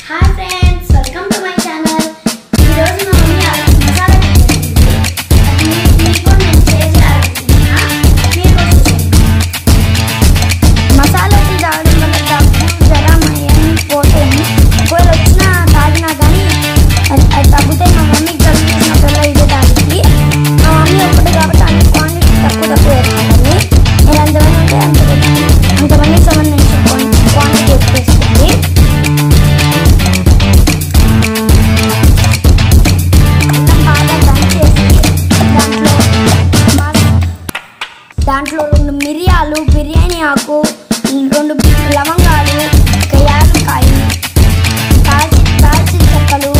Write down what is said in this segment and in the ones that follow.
Hi friends, welcome to my channel. ఈ రోజు మా మమ్మీ మసాలా చేసింది. అది మీకు నేను షేర్ చేయాలనుకుంటున్నా. మీరు మసాలా టీ తాగడం వల్ల దగ్గు, జ్వరం ఏమి పోతాయి. ఒకవేళ వచ్చినా తాగినా కానీ అది తగ్గితే మా మమ్మీకి జలుబు చేసినప్పుడల్లా ఇదే తాగింది. మా మమ్మీ ఒకటి కాబట్టి అన్ని క్వాంటిటీ తక్కువ వేసుకుంటుంది. నేను ఎంతమంది ఉంటే అంతమందికి సంబంధించిన క్వాంటిటీ ఎక్కువ వేసుకుంది. దాంట్లో 2 మిరియాలు, బిర్యానీ ఆకు, 2 లవంగాలు, ఒక యాలక్కాయ, దాల్చిన చెక్కలు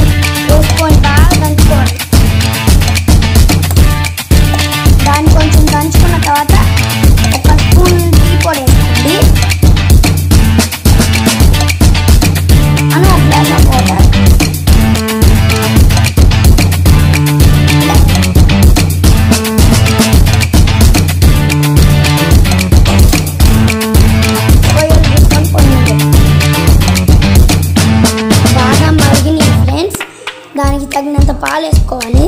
వేసుకొని బాగా దంచుకోవాలి. దాన్ని కొంచెం దంచుకున్న తర్వాత ఒక స్పూన్ టీ పొడి వేసుకోండి. అని ఒక గ్లాస్ ఆఫ్ వాటర్. దానికి తగినంత పాలు వేసుకోవాలి.